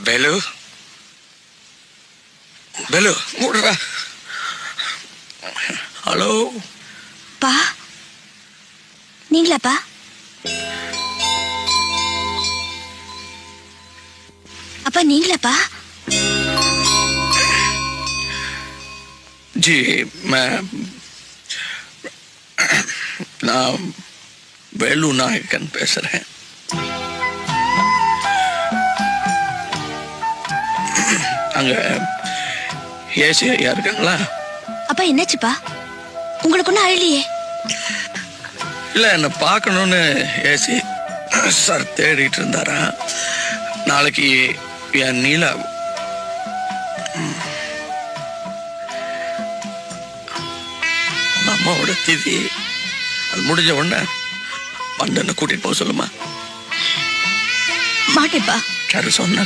Velu Velu மூடுறா. Hello பா, நீங்களாப்பா? அப்பா நீங்களாப்பா? जी मैं நான் வேலு நாயக்கன் பேசுறேன். அங்க ஏசி ஐயா இருக்காங்களா? அப்பா என்னாச்சுப்பா? உங்களுக்கு ஒன்றும் அழலையே? இல்ல என்ன பார்க்கணும்னு ஏசி சார் தேடிட்டு இருந்தாரா. நாளைக்கு என் நீலா அம்மாவோட திதி அது முடிஞ்ச உடனே வந்து என்ன கூட்டிட்டு போக சொல்லுமா. மாட்டேப்பா. சரி சொன்ன